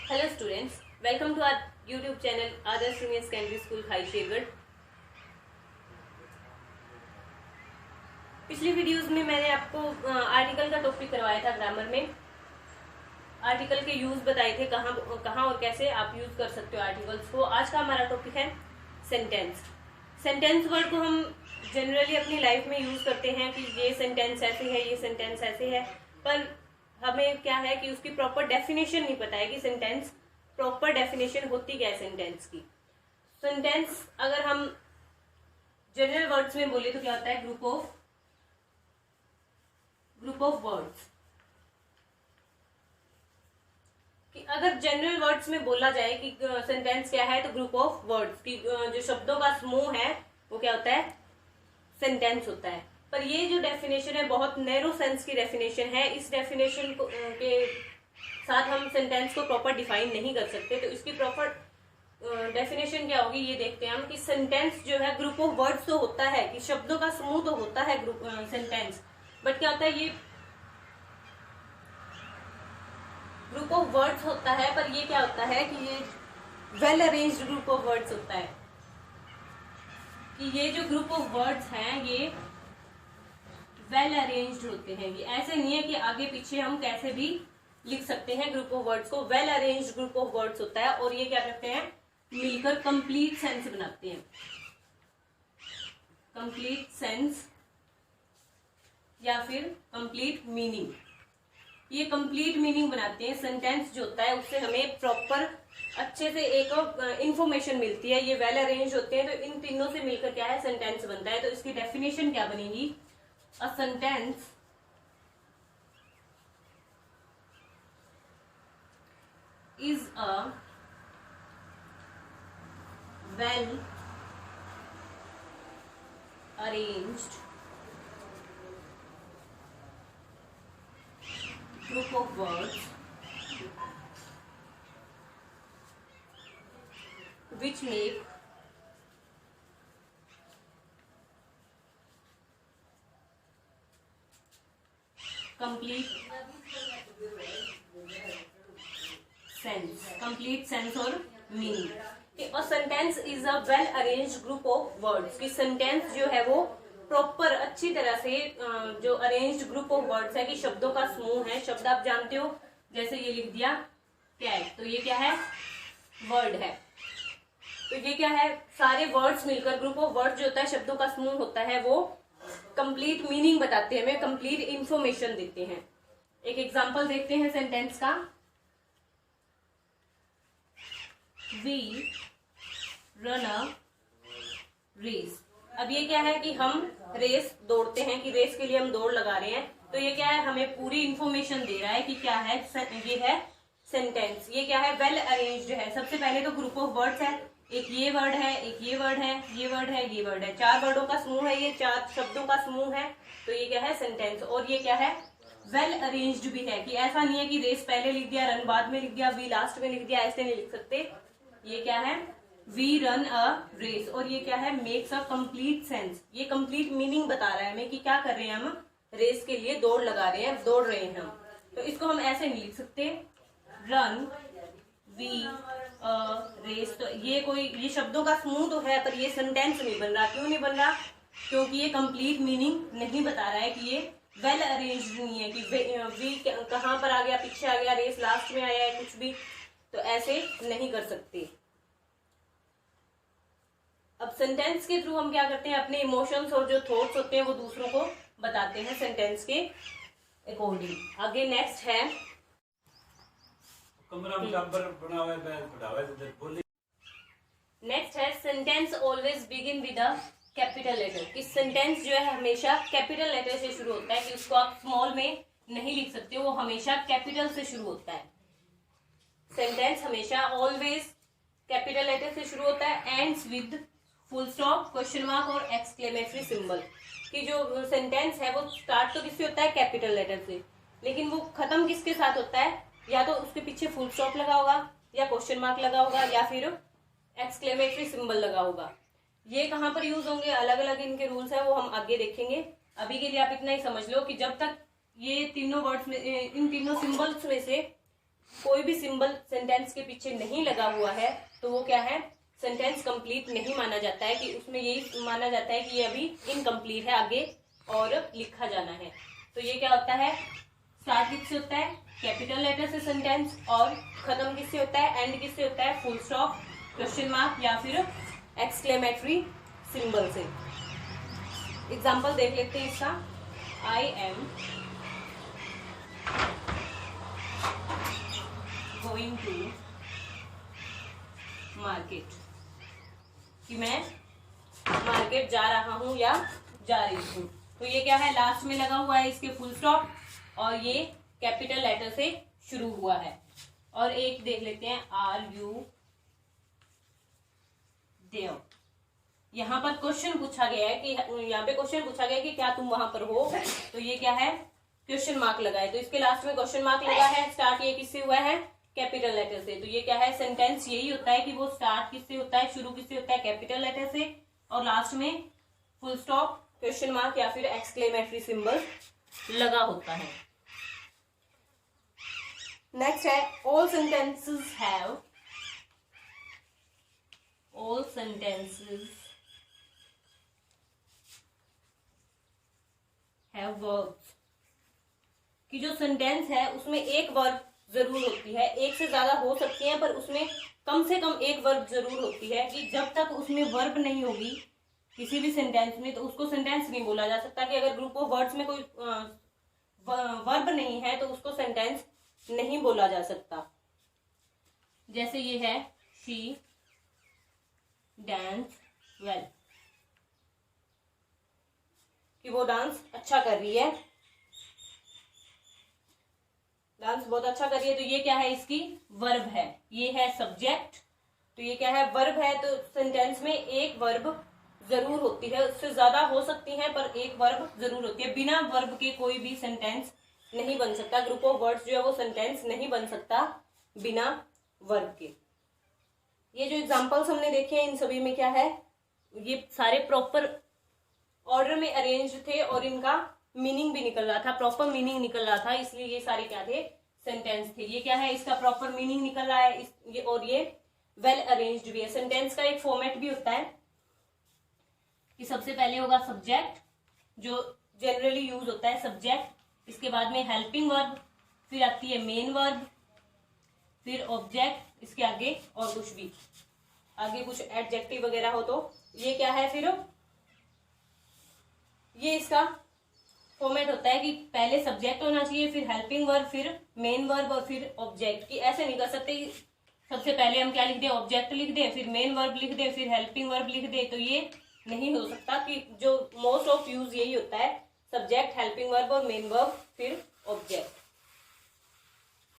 Hello students, welcome to our YouTube channel Adarsh Junior Secondary School Khai Shergarh। पिछली videos में मैंने आपको article का टॉपिक करवाया था ग्रामर में। आर्टिकल के यूज बताए थे, कहाँ और कैसे आप यूज कर सकते हो आर्टिकल्स को। आज का हमारा टॉपिक है सेंटेंस। सेंटेंस वर्ड को हम जनरली अपनी लाइफ में यूज करते हैं कि ये सेंटेंस ऐसे है, ये सेंटेंस ऐसे है, पर हमें क्या है कि उसकी प्रॉपर डेफिनेशन नहीं पता है कि सेंटेंस प्रॉपर डेफिनेशन होती क्या है सेंटेंस की। सेंटेंस अगर हम जनरल वर्ड्स में बोले तो क्या होता है, ग्रुप ऑफ वर्ड्स। कि अगर जनरल वर्ड्स में बोला जाए कि सेंटेंस क्या है, तो ग्रुप ऑफ वर्ड्स की जो शब्दों का समूह है वो क्या होता है, सेंटेंस होता है। पर ये जो डेफिनेशन है बहुत नैरो सेंस की डेफिनेशन है। इस डेफिनेशन को के साथ हम सेंटेंस को प्रॉपर डिफाइन नहीं कर सकते। तो इसकी प्रॉपर डेफिनेशन क्या होगी ये देखते हैं हम कि सेंटेंस जो है ग्रुप ऑफ वर्ड्स तो होता है, कि शब्दों का समूह तो होता है ग्रुप सेंटेंस, बट क्या होता है, ये ग्रुप ऑफ वर्ड्स होता है, पर ये क्या होता है कि ये well arranged group of words होता है। कि ये जो ग्रुप ऑफ वर्ड्स हैं ये वेल अरेंज्ड होते हैं। ये ऐसे नहीं है कि आगे पीछे हम कैसे भी लिख सकते हैं ग्रुप ऑफ वर्ड्स को। Well arranged group of words होता है और ये क्या करते हैं, मिलकर कंप्लीट सेंस बनाते हैं। कंप्लीट सेंस या फिर कंप्लीट मीनिंग, ये कंप्लीट मीनिंग बनाते हैं। सेंटेंस जो होता है उससे हमें प्रॉपर अच्छे से एक इंफॉर्मेशन मिलती है। ये वेल अरेंज होते हैं, तो इन तीनों से मिलकर क्या है, सेंटेंस बनता है। तो इसकी डेफिनेशन क्या बनेगी, a sentence is a well arranged group of words which make complete sense और मीनिंग। और sentence is a well arranged group of words. कि सेंटेंस जो है वो प्रॉपर अच्छी तरह से जो अरेंज्ड ग्रुप ऑफ वर्ड्स है, कि शब्दों का समूह है। शब्द आप जानते हो, जैसे ये लिख दिया कैट, तो ये क्या है, वर्ड है। तो ये क्या है, सारे वर्ड्स मिलकर ग्रुप ऑफ वर्ड जो होता है, शब्दों का समूह होता है, वो कंप्लीट मीनिंग बताते हैं, हमें कंप्लीट इंफॉर्मेशन देते हैं। एक एग्जांपल देखते हैं सेंटेंस का। We run a race। अब ये क्या है कि हम रेस दौड़ते हैं, कि रेस के लिए हम दौड़ लगा रहे हैं। तो ये क्या है, हमें पूरी इंफॉर्मेशन दे रहा है कि क्या है, ये है सेंटेंस। ये क्या है, वेल अरेंज्ड है। सबसे पहले तो ग्रुप ऑफ वर्ड्स है, एक ये वर्ड है, एक ये वर्ड है, ये वर्ड है, ये वर्ड है। 4 वर्डों का समूह है, ये 4 शब्दों का समूह है। तो ये क्या है, सेंटेंस। और ये क्या है, वेल अरेंज्ड भी है। कि ऐसा नहीं है कि रेस पहले लिख दिया, रन बाद में लिख दिया, वी लास्ट में लिख दिया, ऐसे नहीं लिख सकते। ये क्या है, वी रन अ रेस। और ये क्या है, मेक्स अ कंप्लीट सेंस। ये कंप्लीट मीनिंग बता रहा है हमें कि क्या कर रहे हैं, हम रेस के लिए दौड़ लगा रहे हैं, दौड़ रहे हैं हम। तो इसको हम ऐसे नहीं लिख सकते, रन वी अ रेस। तो ये शब्दों का समूह तो है, पर ये सेंटेंस नहीं बन रहा। क्यों नहीं बन रहा, क्योंकि ये कंप्लीट मीनिंग नहीं बता रहा है, कि ये वेल अरेंज्ड नहीं है। कि वी कहाँ पर आ गया, पीछे आ गया, रेस लास्ट में आया है, कुछ भी। तो ऐसे नहीं कर सकते। अब सेंटेंस के थ्रू हम क्या करते हैं, अपने इमोशंस और जो थॉट्स होते हैं वो दूसरों को बताते हैं सेंटेंस के अकॉर्डिंग। आगे नेक्स्ट है, नेक्स्ट है sentence always begin with a capital letter. कि सेंटेंस जो है हमेशा कैपिटल लेटर से शुरू होता है, कि उसको आप स्मॉल में नहीं लिख सकते, वो हमेशा कैपिटल से शुरू होता है। सेंटेंस हमेशा ऑलवेज कैपिटल लेटर से शुरू होता है, ends with full stop, question mark और एक्सक्लेमेटरी सिंबल। कि जो सेंटेंस है वो स्टार्ट तो किससे होता है, कैपिटल लेटर से, लेकिन वो खत्म किसके साथ होता है, या तो उसके पीछे फुल स्टॉप लगा होगा, या क्वेश्चन मार्क लगा होगा, या फिर एक्सक्लेमेटरी सिंबल लगा होगा। ये कहाँ पर यूज होंगे, अलग अलग इनके रूल्स है, वो हम आगे देखेंगे। अभी के लिए आप इतना ही समझ लो कि जब तक ये तीनों वर्ड्स में, इन तीनों सिंबल्स में से कोई भी सिंबल सेंटेंस के पीछे नहीं लगा हुआ है तो वो क्या है, सेंटेंस कंप्लीट नहीं माना जाता है, कि उसमें यही माना जाता है कि ये अभी इनकम्प्लीट है, आगे और लिखा जाना है। तो ये क्या होता है, स्टार्ट किससे होता है, कैपिटल लेटर से सेंटेंस, और खत्म किससे होता है, एंड किससे होता है, फुल स्टॉप, क्वेश्चन मार्क या फिर एक्सक्लेमेटरी सिंबल से। एग्जाम्पल देख लेते हैं इसका। I am going to market, कि मैं मार्केट जा रहा हूं या जा रही हूं। तो ये क्या है, लास्ट में लगा हुआ है इसके फुल स्टॉप, और ये कैपिटल लेटर से शुरू हुआ है। और एक देख लेते हैं, आर यू देयर। यहाँ पर क्वेश्चन पूछा गया है कि यहाँ पे क्वेश्चन पूछा गया है कि क्या तुम वहां पर हो, तो ये क्या है, क्वेश्चन मार्क लगा है, तो इसके लास्ट में क्वेश्चन मार्क लगा है। स्टार्ट ये किससे हुआ है, कैपिटल लेटर से। तो ये क्या है, सेंटेंस यही होता है कि वो स्टार्ट किससे होता है, शुरू किससे होता है, कैपिटल लेटर से, और लास्ट में फुल स्टॉप, क्वेश्चन मार्क या फिर एक्सक्लेमेटरी सिंबल लगा होता है। नेक्स्ट है, ऑल सेंटेंसेस हैव वर्ब्स, कि जो सेंटेंस है उसमें एक वर्ब जरूर होती है, एक से ज्यादा हो सकती है पर उसमें कम से कम एक वर्ब जरूर होती है, कि जब तक उसमें वर्ब नहीं होगी किसी भी सेंटेंस में तो उसको सेंटेंस नहीं बोला जा सकता। कि अगर ग्रुप ऑफ वर्ड्स में कोई वर्ब नहीं है तो उसको सेंटेंस नहीं बोला जा सकता। जैसे ये है, शी डांस वेल, कि वो डांस अच्छा कर रही है, डांस बहुत अच्छा कर रही है। तो ये क्या है, इसकी वर्ब है, ये है सब्जेक्ट, तो ये क्या है, वर्ब है। तो सेंटेंस में एक वर्ब जरूर होती है, उससे ज्यादा हो सकती है पर एक वर्ब जरूर होती है। बिना वर्ब के कोई भी सेंटेंस नहीं बन सकता, ग्रुप ऑफ वर्ड्स जो है वो सेंटेंस नहीं बन सकता बिना वर्ब के। ये जो एग्जांपल्स हमने देखे हैं इन सभी में क्या है, ये सारे प्रॉपर ऑर्डर में अरेंज थे और इनका मीनिंग भी निकल रहा था, प्रॉपर मीनिंग निकल रहा था, इसलिए ये सारे क्या थे, सेंटेंस थे। ये क्या है, इसका प्रॉपर मीनिंग निकल रहा है, ये और ये वेल अरेंज्ड भी है। सेंटेंस का एक फॉर्मेट भी होता है कि सबसे पहले होगा सब्जेक्ट, जो जनरली यूज होता है सब्जेक्ट, इसके बाद में हेल्पिंग वर्ब, फिर आती है मेन वर्ब, फिर ऑब्जेक्ट, इसके आगे और कुछ भी, आगे कुछ एडजेक्टिव वगैरह हो तो ये क्या है, फिर ये इसका फॉर्मेट होता है कि पहले सब्जेक्ट होना चाहिए, फिर हेल्पिंग वर्ब, फिर मेन वर्ब और फिर ऑब्जेक्ट। कि ऐसे नहीं कर सकते कि सबसे पहले हम क्या लिख दें, ऑब्जेक्ट लिख दें, फिर मेन वर्ब लिख दें, फिर हेल्पिंग वर्ब लिख दें, तो ये नहीं हो सकता। कि जो मोस्ट ऑफ यूज यही होता है, सब्जेक्ट, हेल्पिंग वर्ब और मेन वर्ब, फिर ऑब्जेक्ट।